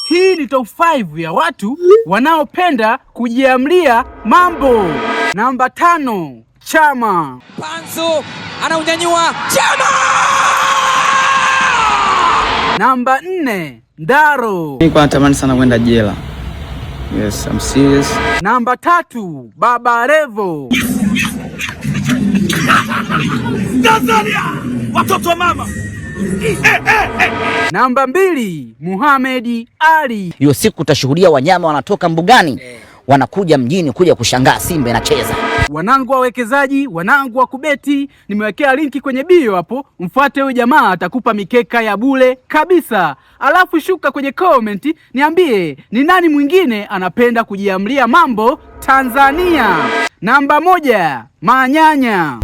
Hii ni top 5 ya watu wanaopenda kujiamlia mambo. Namba 5, Chama. Panzu anaunyanyua Chama. Namba 4, Ndaro. Niko natamani sana kwenda jela. Yes, I'm serious. Namba 3, Baba Levo. Tanzania, watoto wa mama. Namba 2, Muhammad Ali. Hiyo siku utashuhudia wanyama wanatoka mbugani wanakuja mjini kuja kushangaa Simba inacheza. Wanangu wawekezaji, wanangu wa kubeti, nimewekea linki kwenye bio hapo. Mfuate huyu jamaa, atakupa mikeka ya bure kabisa. Alafu shuka kwenye comment niambie ni nani mwingine anapenda kujiamlia mambo Tanzania. Namba 1, Manyanya.